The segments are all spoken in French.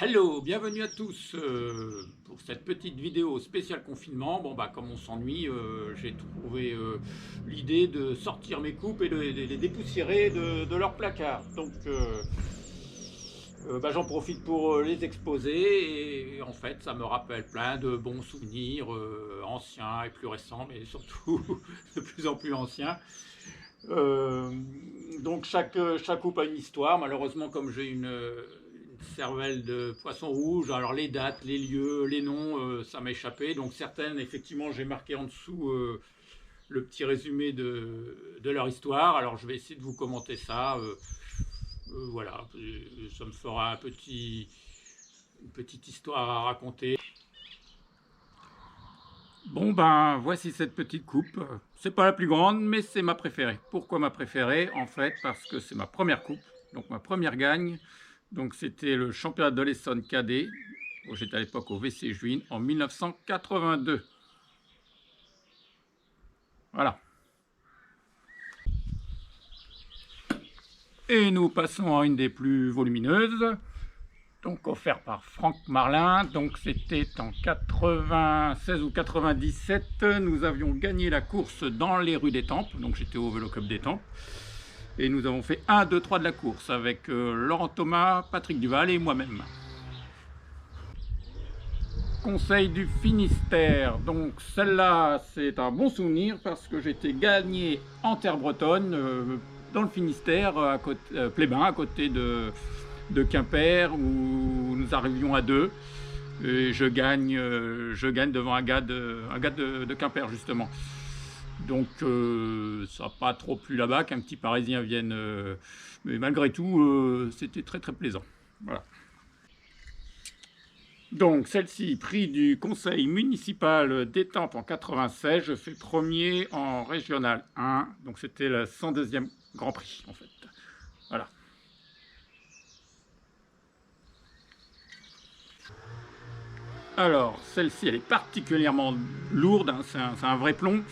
Hello, bienvenue à tous pour cette petite vidéo spéciale confinement. Bon bah comme on s'ennuie, j'ai trouvé l'idée de sortir mes coupes et de les dépoussiérer de leur placard. Donc j'en profite pour les exposer et en fait ça me rappelle plein de bons souvenirs anciens et plus récents, mais surtout de plus en plus anciens. Euh, donc chaque coupe a une histoire. Malheureusement, comme j'ai une cervelle de poisson rouge, alors les dates, les lieux, les noms, ça m'a échappé. Donc certaines, effectivement, j'ai marqué en dessous le petit résumé de leur histoire. Alors je vais essayer de vous commenter ça. Voilà, ça me fera une petite histoire à raconter. Bon ben voici cette petite coupe. C'est pas la plus grande, mais c'est ma préférée. Pourquoi ma préférée? En fait, parce que c'est ma première coupe, donc ma première gagne. Donc c'était le championnat de l'Essonne cadet. J'étais à l'époque au VC Juin en 1982. Voilà. Et nous passons à une des plus volumineuses. Donc offert par Franck Marlin. Donc c'était en 96 ou 97. Nous avions gagné la course dans les rues d'Étampes. Donc j'étais au Vélo Club d'Étampes. Et nous avons fait 1, 2, 3 de la course avec Laurent Thomas, Patrick Duval et moi-même. Conseil du Finistère. Donc celle-là, c'est un bon souvenir parce que j'étais gagné en terre bretonne, dans le Finistère, à côté, Plébin, à côté de Quimper, où nous arrivions à deux. Et je gagne devant un gars de Quimper, justement. Donc ça n'a pas trop plu là-bas qu'un petit Parisien vienne, mais malgré tout, c'était très très plaisant. Voilà. Donc celle-ci, prix du conseil municipal d'Étampes en 96, je fais premier en régional 1, donc c'était le 102e Grand Prix en fait. Voilà. Alors celle-ci, elle est particulièrement lourde, hein, c'est un vrai plomb.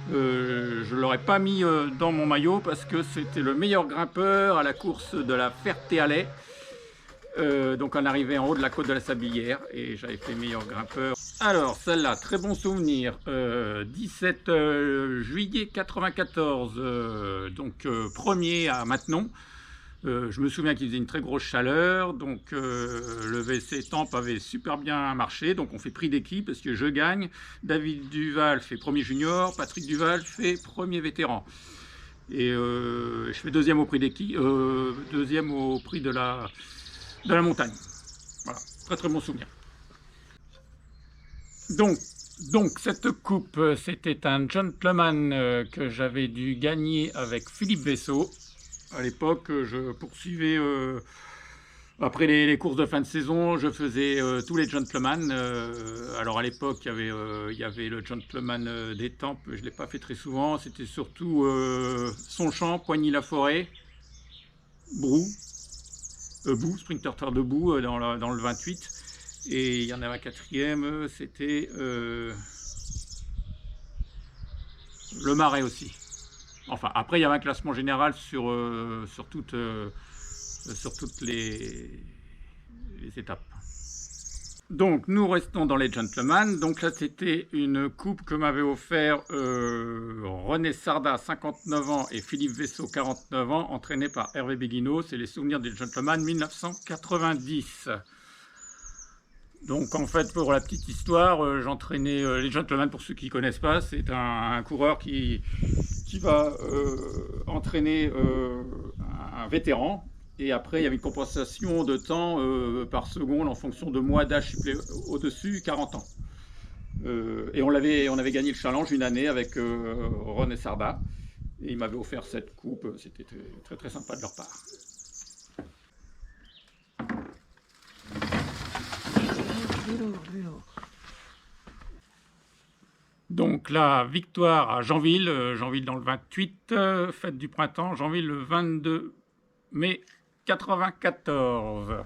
Je ne l'aurais pas mis dans mon maillot parce que c'était le meilleur grimpeur à la course de la Ferté-Alais. Donc on arrivait en haut de la côte de la Sablière et j'avais fait meilleur grimpeur. Alors celle-là, très bon souvenir, 17 juillet 94, donc premier à Maintenon. Je me souviens qu'il faisait une très grosse chaleur, donc le VC Étampes avait super bien marché, donc on fait prix d'équipe parce que je gagne. David Duval fait premier junior, Patrick Duval fait premier vétéran. Et je fais deuxième au prix d'équipe, deuxième au prix de la montagne. Voilà, très très bon souvenir. Donc, donc cette coupe, c'était un gentleman que j'avais dû gagner avec Philippe Vaisseau. À l'époque, je poursuivais, après les courses de fin de saison, je faisais tous les gentlemen. Alors à l'époque, il y avait le gentleman d'Étampes, je ne l'ai pas fait très souvent. C'était surtout Sonchamp, Poigny-la-Forêt, Brou, Bout, Sprinter Tour de Bout dans le 28. Et il y en avait un quatrième, c'était le Marais aussi. Enfin, après, il y avait un classement général sur toutes les étapes. Donc, nous restons dans les gentlemen. Donc là, c'était une coupe que m'avait offert René Sarda, 59 ans, et Philippe Vaisseau, 49 ans, entraîné par Hervé Béguineau. C'est les souvenirs des gentlemen 1990. Donc en fait, pour la petite histoire, j'entraînais les gentlemen, pour ceux qui ne connaissent pas, c'est un coureur qui va entraîner un vétéran. Et après, il y avait une compensation de temps par seconde en fonction de mois d'âge au-dessus, 40 ans. Et on avait gagné le challenge une année avec Ron et Sarda. Et ils m'avaient offert cette coupe, c'était très, très très sympa de leur part. Donc la victoire à Janville, Janville dans le 28, fête du printemps, Janville le 22 mai 94.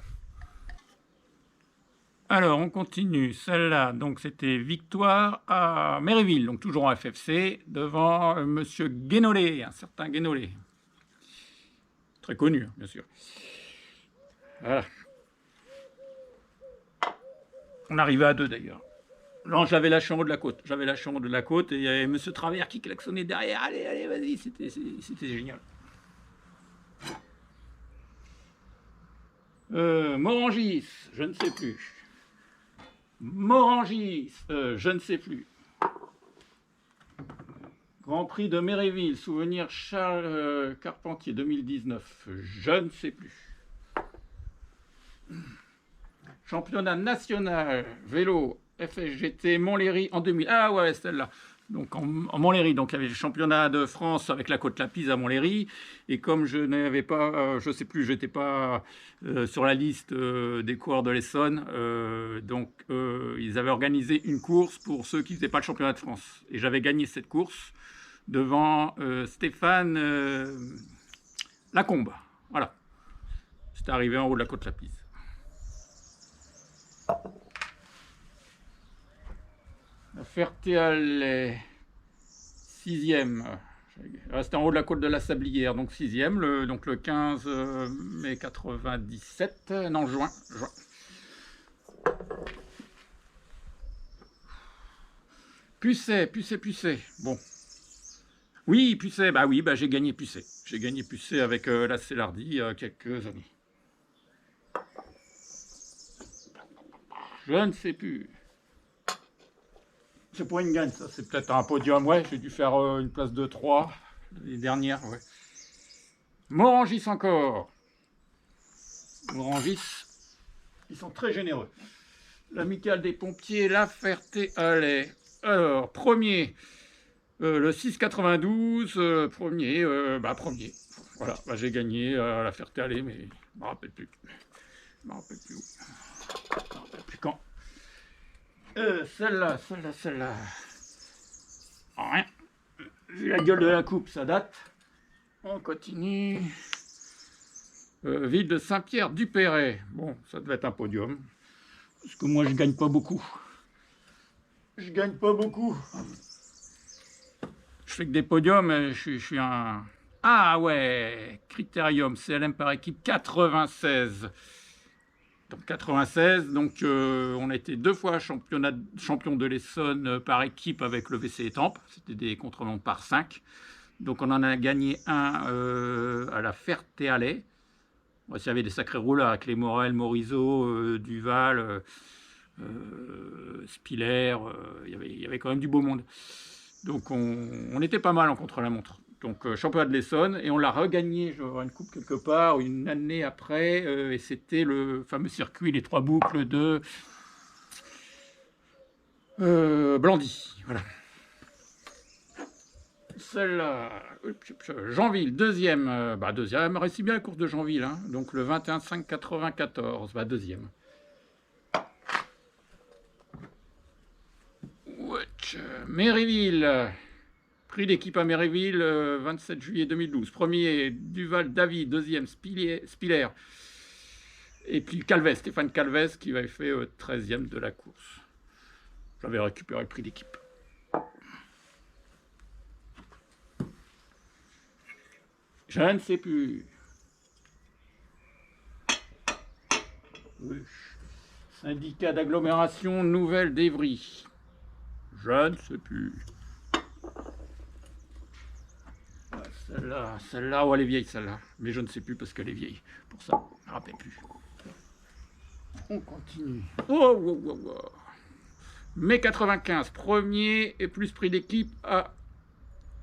Alors on continue, celle-là, donc c'était victoire à Méréville, donc toujours en FFC, devant Monsieur Guénolé, un certain Guénolé. Très connu, bien sûr. Voilà. On arrivait à 2 d'ailleurs. Non, j'avais lâché en haut de la côte. J'avais lâché en haut de la côte et il y avait Monsieur Travers qui klaxonnait derrière. Allez, allez, vas-y, c'était génial. Morangis, je ne sais plus. Morangis, je ne sais plus. Grand Prix de Méréville, souvenir Charles Carpentier 2019, je ne sais plus. Championnat national vélo FSGT Montlhéry en 2000. Ah ouais, celle-là. Donc en Montlhéry, donc il y avait le championnat de France avec la côte Lapise à Montlhéry. Et comme je n'avais pas, je sais plus, j'étais pas sur la liste des coureurs de l'Essonne, donc ils avaient organisé une course pour ceux qui n'étaient pas le championnat de France. Et j'avais gagné cette course devant Stéphane Lacombe. Voilà. C'était arrivé en haut de la côte Lapise. La Ferté-Alais, 6e. Resté en haut de la côte de la Sablière, donc 6e, donc le 15 mai 97, non, juin. Pucet. Bon. Oui, Pucet, bah oui, bah j'ai gagné Pucet. J'ai gagné Pucet avec la Célardi il y a quelques années. Je ne sais plus. C'est pas une gagne, ça. C'est peut-être un podium, ouais. J'ai dû faire une place de 3 les dernières, ouais. Morangis encore. Morangis, ils sont très généreux. L'amicale des pompiers, La Ferté-Alais. Alors, premier, le 6,92, premier. Voilà, bah, j'ai gagné à La Ferté-Alais, mais je me rappelle plus. Je me rappelle plus où. Je me rappelle plus quand. Celle-là. Rien. Vu la gueule de la coupe, ça date. On continue. Ville de Saint-Pierre-du-Perret. Bon, ça devait être un podium. Parce que moi, je gagne pas beaucoup. Je fais que des podiums, je suis un... Ah ouais, Critérium, CLM par équipe 96. Donc 96, donc on a été 2 fois champion de l'Essonne par équipe avec le VC Étampes. C'était des contre-montres par 5. Donc on en a gagné un à la Ferté-Alais. Il y avait des sacrés rouleurs avec les Morel, Morisot, Duval, Spiller. Il y avait quand même du beau monde. Donc on était pas mal en contre-la-montre. Donc championnat de l'Essonne, et on l'a regagné, je vais avoir une coupe quelque part, une année après, et c'était le fameux circuit, les 3 boucles de Blandy. Voilà. Celle-là, Jeanville, deuxième. Deuxième, elle me réussit bien la course de Jeanville, hein, donc le 21,5,94, deuxième. Méréville. Prix d'équipe à Méréville, 27 juillet 2012. Premier, Duval David. Deuxième, Spiller. Et puis Stéphane Calvez, qui avait fait 13e de la course. J'avais récupéré le prix d'équipe. Je ne sais plus. Syndicat d'agglomération Nouvelle d'Evry. Je ne sais plus. Celle-là, elle est vieille, celle-là. Mais je ne sais plus parce qu'elle est vieille. Pour ça, je ne me rappelle plus. On continue. Oh. Mai 95, premier et plus prix d'équipe à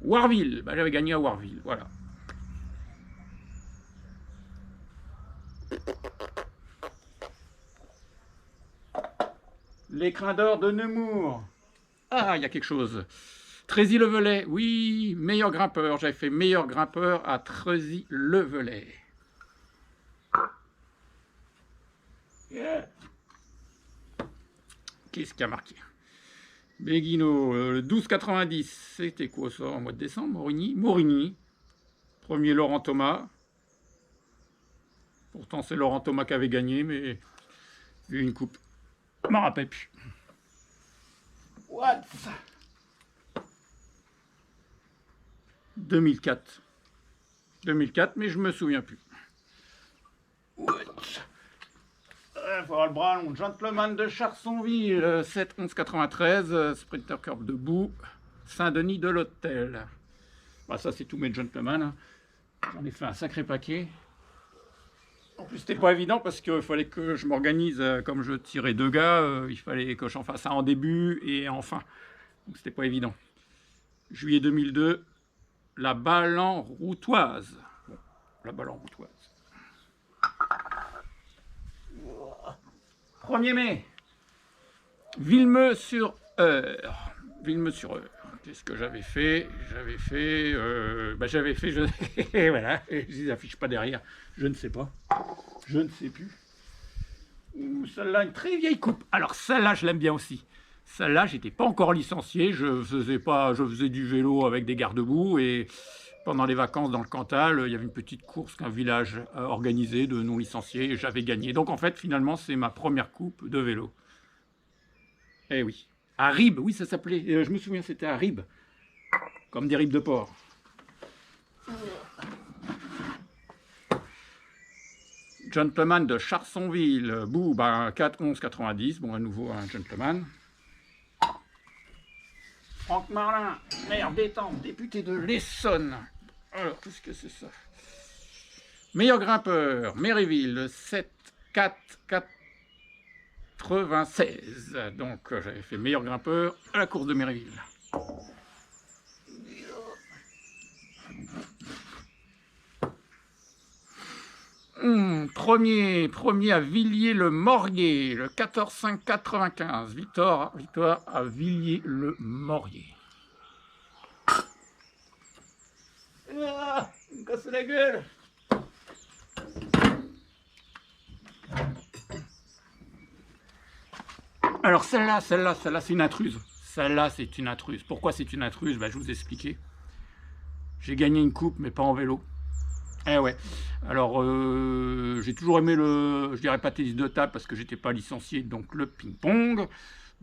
Warville. J'avais gagné à Warville, voilà. L'écrin d'or de Nemours. Ah, il y a quelque chose. Trézy-le-Velay, oui, meilleur grimpeur. J'avais fait meilleur grimpeur à Trézy-le-Velay. Yeah. Qu'est-ce qui a marqué? Béguino, le 12,90. C'était quoi ça, en mois de décembre? Morigny. Premier, Laurent Thomas. Pourtant, c'est Laurent Thomas qui avait gagné, mais j'ai eu une coupe. Je ne m'en rappelle plus. What? 2004, mais je me souviens plus. Il faut avoir le bras long. Gentleman de Charsonville, 7 11 93, Sprinter Curve debout, Saint-Denis de l'Hôtel. Bah, ça, c'est tous mes gentlemen. Hein. J'en ai fait un sacré paquet. En plus, c'était pas évident parce qu'il fallait que je m'organise. Comme je tirais 2 gars, il fallait que j'en fasse un en début et en fin. Donc, c'était pas évident. Juillet 2002, la Ballan-Routoise. Bon, la Ballan-Routoise. 1er mai, Villemeux-sur-Eure. Villemeux-sur-Eure. Qu'est-ce que j'avais fait? J'avais fait, voilà, je les affiche pas derrière. Je ne sais pas. Je ne sais plus. Ouh, celle-là, une très vieille coupe. Alors celle-là, je l'aime bien aussi. Celle-là, j'étais pas encore licencié. Je faisais du vélo avec des garde-boue et pendant les vacances dans le Cantal, il y avait une petite course qu'un village a organisée de non-licenciés et j'avais gagné. Donc en fait, finalement, c'est ma première coupe de vélo. Eh oui. À Ribes, oui, ça s'appelait. Je me souviens, c'était à Ribes. Comme des ribes de porc. Gentleman de Charsonville. Bouh, 4 11 90. Bon, à nouveau, un gentleman. Franck Marlin, maire d'Étampes, député de l'Essonne. Alors, qu'est-ce que c'est ça? Meilleur grimpeur, Méréville, 7 4 96. Donc, j'avais fait meilleur grimpeur à la course de Méréville. Premier à Villiers-le-Maurier, le 14-5-95. Victoire à Villiers-le-Maurier. Ah, il me casse la gueule. Alors celle-là, c'est une intruse. Celle-là, c'est une intruse. Pourquoi c'est une intruse? Je vous expliquer. J'ai gagné une coupe, mais pas en vélo. Eh ouais. Alors, j'ai toujours aimé je dirais pas tennis de table parce que j'étais pas licencié, donc le ping-pong.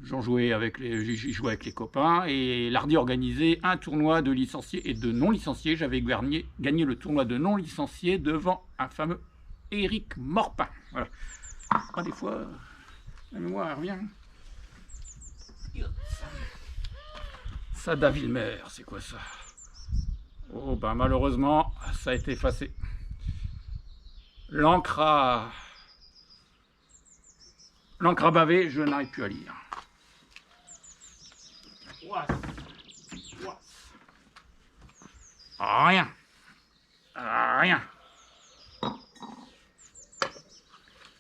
J'y jouais avec les copains et l'Hardy organisait un tournoi de licenciés et de non-licenciés. J'avais gagné le tournoi de non-licenciés devant un fameux Éric Morpin. Voilà. Ah, des fois, la mémoire revient. Sada Villemer, c'est quoi ça? Oh, malheureusement, ça a été effacé. L'encre à baver, je n'arrive plus à lire. Rien. Rien.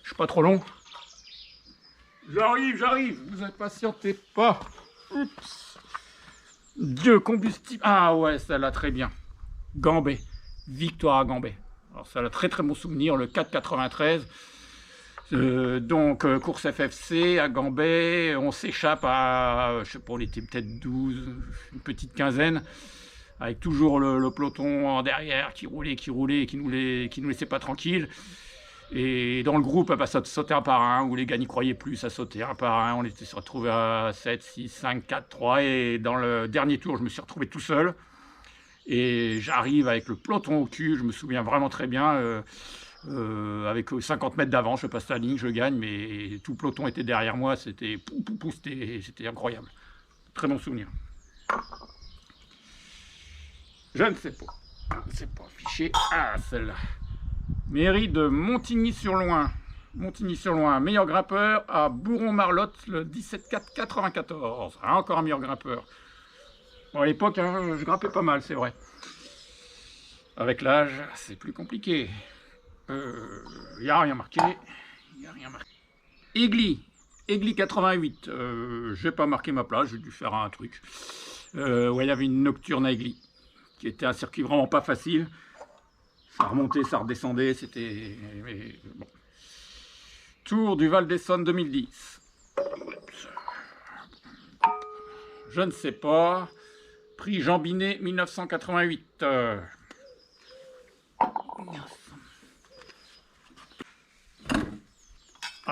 Je suis pas trop long. J'arrive. Vous impatientez pas. Oups. Dieu, combustible. Ah ouais, celle-là, très bien. Gambet. Victoire à Gambet. Alors, ça a très très bon souvenir, le 4-93. Donc, course FFC à Gambet. On s'échappe à, je sais pas, on était peut-être 12, une petite quinzaine. Avec toujours le peloton en derrière qui roulait, et qui nous laissait pas tranquilles. Et dans le groupe, ça sautait un par un, où les gars n'y croyaient plus, ça sautait un par un. On était se retrouvés à 7, 6, 5, 4, 3. Et dans le dernier tour, je me suis retrouvé tout seul. Et j'arrive avec le peloton au cul, je me souviens vraiment très bien. Avec 50 mètres d'avance, je passe la ligne, je gagne, mais tout le peloton était derrière moi. C'était incroyable. Très bon souvenir. Je ne sais pas. C'est pas affiché. Ah, celle-là. Mairie de Montigny-sur-Loing. Montigny-sur-Loing, meilleur grimpeur à Bourron-Marlotte, le 17-4-94. Ah, encore un meilleur grimpeur. Bon, à l'époque, hein, je grimpais pas mal, c'est vrai. Avec l'âge, c'est plus compliqué. Il n'y a rien marqué. Aigli 88. J'ai pas marqué ma place, j'ai dû faire un truc. Ouais, il y avait une nocturne à Aigli, qui était un circuit vraiment pas facile. Ça remontait, ça redescendait, c'était... Bon. Tour du Val d'Essonne 2010. Je ne sais pas. Prix Jean Binet 1988.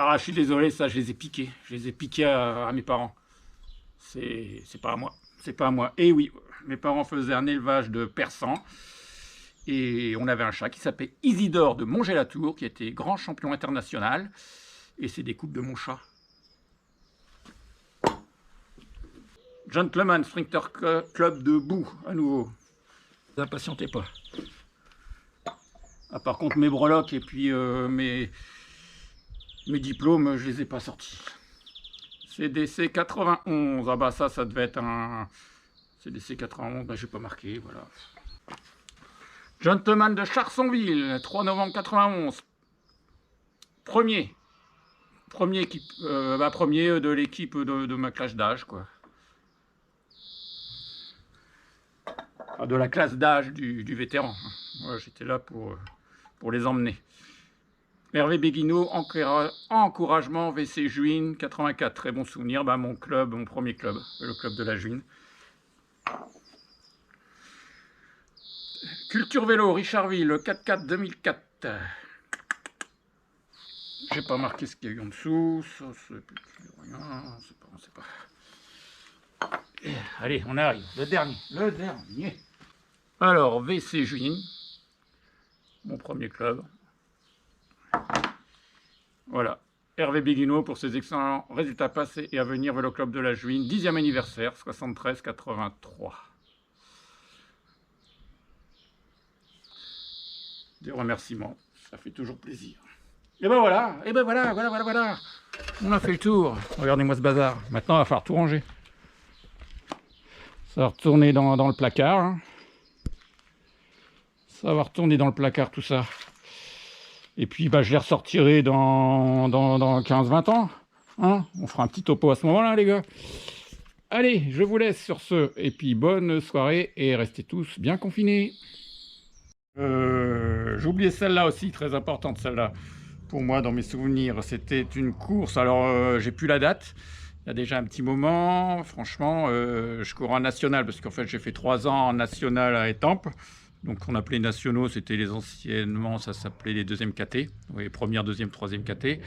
Ah, je suis désolé, ça, je les ai piqués. Je les ai piqués à mes parents. C'est pas à moi. C'est pas à moi. Et oui, mes parents faisaient un élevage de persans. Et on avait un chat qui s'appelait Isidore de Montgé-la-Tour, qui était grand champion international. Et c'est des coupes de mon chat. Gentleman Sprinter Club de boue, à nouveau. Ne vous impatientez pas. Ah, par contre, mes breloques et puis mes diplômes, je les ai pas sortis. CDC 91. Ah bah ça devait être un CDC 91. Bah j'ai pas marqué, voilà. Gentleman de Charsonville, 3 novembre 91. Premier de l'équipe de ma classe d'âge, quoi. Enfin, de la classe d'âge du vétéran. Ouais, j'étais là pour les emmener. Hervé Béguineau, encouragement, WC Juin, 84. Très bon souvenir, bah, mon premier club, le club de la Juin. Culture vélo, Richardville, 4-4 2004. J'ai pas marqué ce qu'il y a eu en dessous. Ça, c'est rien. On sait pas. Allez, on arrive. Le dernier. Alors, WC Juin, mon premier club. Voilà. Hervé Béguineau pour ses excellents résultats passés et à venir, Vélo Club de la Juin, 10e anniversaire, 73-83. Des remerciements, ça fait toujours plaisir. Et ben voilà, voilà. On a fait le tour. Regardez-moi ce bazar. Maintenant, il va falloir tout ranger. Ça va retourner dans le placard. Hein. Ça va retourner dans le placard, tout ça. Et puis, bah, je les ressortirai dans 15-20 ans. Hein, on fera un petit topo à ce moment-là, les gars. Allez, je vous laisse sur ce. Et puis, bonne soirée et restez tous bien confinés. J'ai oublié celle-là aussi, très importante celle-là. Pour moi, dans mes souvenirs, c'était une course. Alors, j'ai plus la date. Il y a déjà un petit moment. Franchement, je cours en national parce qu'en fait, j'ai fait 3 ans en national à Étampes. Donc, on appelait nationaux, c'était les anciennement, ça s'appelait les 2e KT. Oui, première, 2e, 3e KT.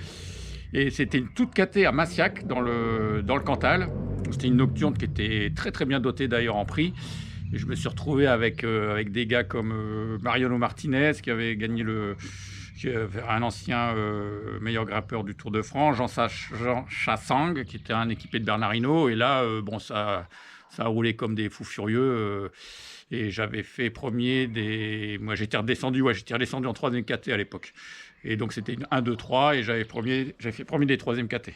Et c'était une toute KT à Massiac, dans le Cantal. C'était une nocturne qui était très très bien dotée d'ailleurs en prix. Et je me suis retrouvé avec des gars comme Mariano Martinez, qui avait gagné un ancien meilleur grimpeur du Tour de France, Jean Chassang, qui était un équipé de Bernard Hinault. Et là, bon, ça a roulé comme des fous furieux. Et j'avais fait premier Moi, j'étais redescendu en 3e KT à l'époque. Et donc, c'était une 1, 2, 3. Et j'avais fait premier des 3e KT.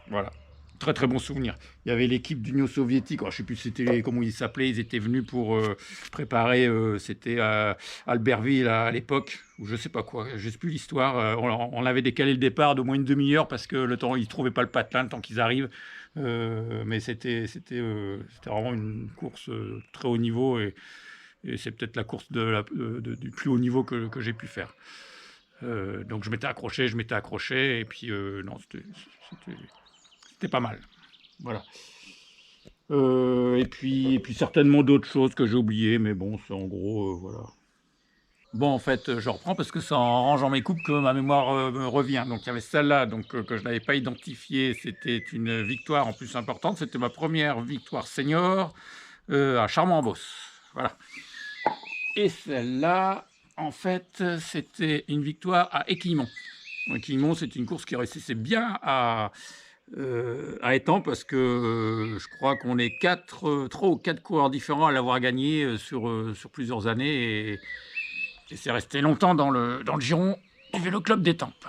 Voilà. Très, très bon souvenir. Il y avait l'équipe d'Union soviétique. Alors, je ne sais plus comment ils s'appelaient. Ils étaient venus pour préparer. C'était à Albertville à l'époque. Ou je ne sais pas quoi. Je ne sais plus l'histoire. On avait décalé le départ d'au moins une demi-heure parce que le temps, ils ne trouvaient pas le patelin le temps qu'ils arrivent. Mais c'était vraiment une course très haut niveau et c'est peut-être la course du plus haut niveau que j'ai pu faire. Donc je m'étais accroché et puis non, c'était pas mal. Voilà. Et puis certainement d'autres choses que j'ai oubliées, mais bon, c'est en gros, voilà. Bon, en fait, je reprends parce que c'est en rangeant mes coupes que ma mémoire me revient. Donc, il y avait celle-là que je n'avais pas identifiée. C'était une victoire en plus importante. C'était ma première victoire senior à Charmant-en-Beauce. Voilà. Et celle-là, en fait, c'était une victoire à Équillemont. Équillemont, c'est une course qui réussissait bien à Étampes parce que je crois qu'on est 3 ou 4 coureurs différents à l'avoir gagné sur plusieurs années. Et c'est resté longtemps dans le giron du Vélo Club d'Étampes.